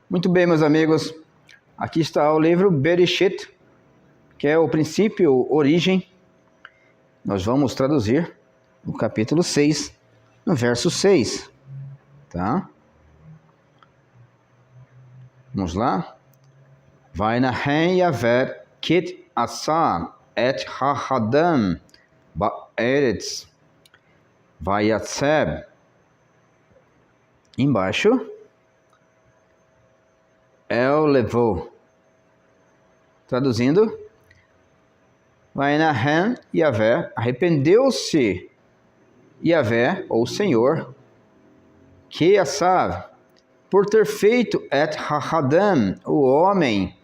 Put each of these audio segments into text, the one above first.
Muito bem, meus amigos, aqui está o livro Bereshit, que é o princípio, origem. Nós vamos traduzir no capítulo 6, no verso 6, tá? Vamos lá? Vainahem Yavet Kit Asan et Hahadam Ba'eretz Vayatseb. Embaixo, El levou. Traduzindo, Vainahem Yavé, arrependeu-se Yavé, ou Senhor, que Asav, por ter feito et Hahadam, o homem,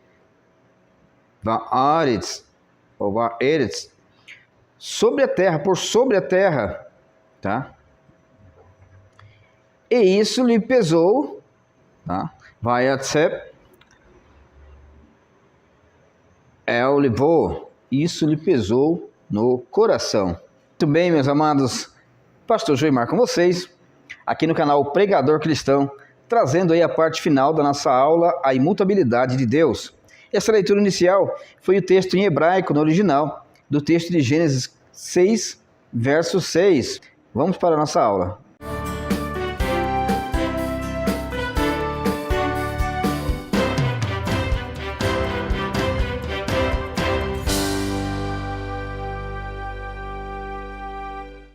Va'aretz, ou Va'eretz, sobre a terra, por sobre a terra, tá? E isso lhe pesou, tá? Vayatseb, El levou, isso lhe pesou no coração. Muito bem, meus amados, Pastor Joimar com vocês, aqui no canal Pregador Cristão, trazendo aí a parte final da nossa aula, a imutabilidade de Deus. Essa leitura inicial foi o texto em hebraico, no original, do texto de Gênesis 6, verso 6. Vamos para a nossa aula.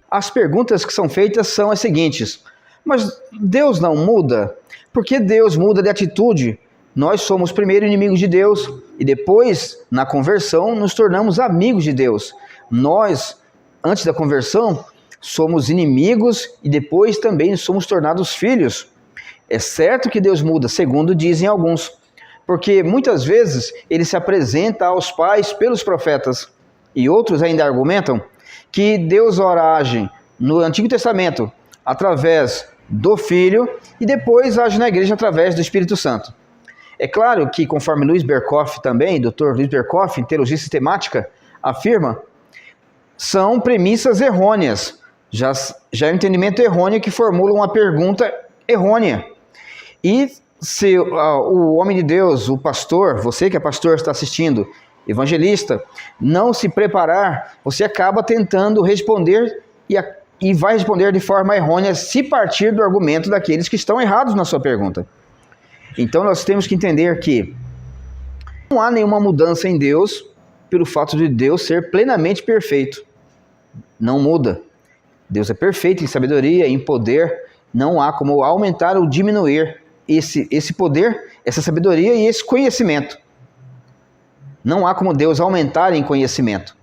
As perguntas que são feitas são as seguintes: mas Deus não muda? Por que Deus muda de atitude? Nós somos primeiro inimigos de Deus e depois, na conversão, nos tornamos amigos de Deus. Nós, antes da conversão, somos inimigos e depois também somos tornados filhos. É certo que Deus muda, segundo dizem alguns, porque muitas vezes ele se apresenta aos pais pelos profetas, e outros ainda argumentam que Deus ora age no Antigo Testamento através do Filho e depois age na igreja através do Espírito Santo. É claro que, conforme Luiz Berkoff também, Dr. Luiz Berkoff, em Teologia Sistemática, afirma, são premissas errôneas, já é um entendimento errôneo que formula uma pergunta errônea. E se o homem de Deus, o pastor, você que é pastor, está assistindo, evangelista, não se preparar, você acaba tentando responder e vai responder de forma errônea se partir do argumento daqueles que estão errados na sua pergunta. Então nós temos que entender que não há nenhuma mudança em Deus pelo fato de Deus ser plenamente perfeito. Não muda. Deus é perfeito em sabedoria, em poder, não há como aumentar ou diminuir esse poder, essa sabedoria e esse conhecimento. Não há como Deus aumentar em conhecimento.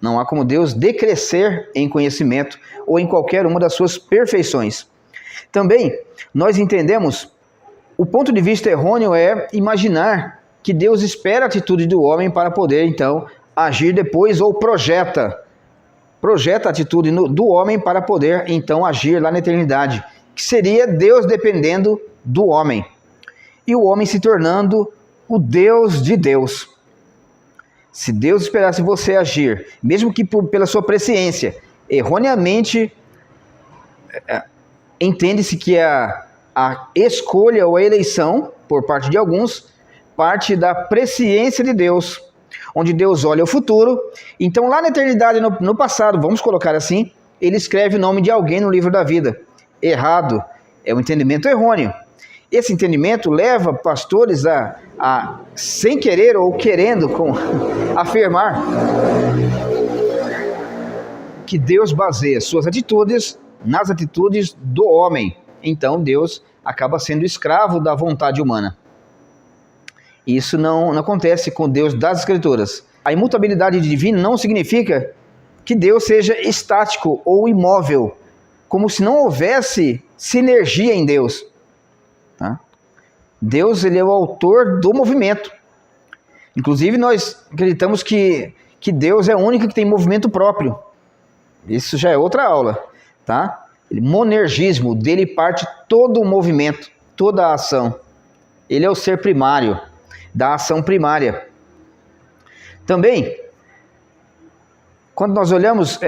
Não há como Deus decrescer em conhecimento ou em qualquer uma das suas perfeições. Também, nós entendemos, o ponto de vista errôneo é imaginar que Deus espera a atitude do homem para poder, então, agir depois ou projeta a atitude do homem para poder, então, agir lá na eternidade, que seria Deus dependendo do homem e o homem se tornando o Deus de Deus. Se Deus esperasse você agir, mesmo que pela sua presciência, erroneamente, entende-se que a escolha ou a eleição, por parte de alguns, parte da presciência de Deus, onde Deus olha o futuro. Então lá na eternidade, no passado, vamos colocar assim, ele escreve o nome de alguém no livro da vida. Errado, é um entendimento errôneo. Esse entendimento leva pastores a sem querer ou querendo, afirmar que Deus baseia suas atitudes nas atitudes do homem. Então Deus acaba sendo escravo da vontade humana. Isso não acontece com Deus das Escrituras. A imutabilidade divina não significa que Deus seja estático ou imóvel, como se não houvesse sinergia em Deus. Tá? Deus, ele é o autor do movimento. Inclusive, nós acreditamos que Deus é o único que tem movimento próprio. Isso já é outra aula. Tá? Monergismo, dele parte todo o movimento, toda a ação. Ele é o ser primário, da ação primária. Também, quando nós olhamos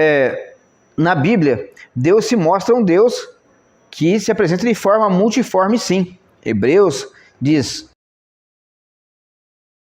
na Bíblia, Deus se mostra um Deus que se apresenta de forma multiforme, sim. Hebreus diz: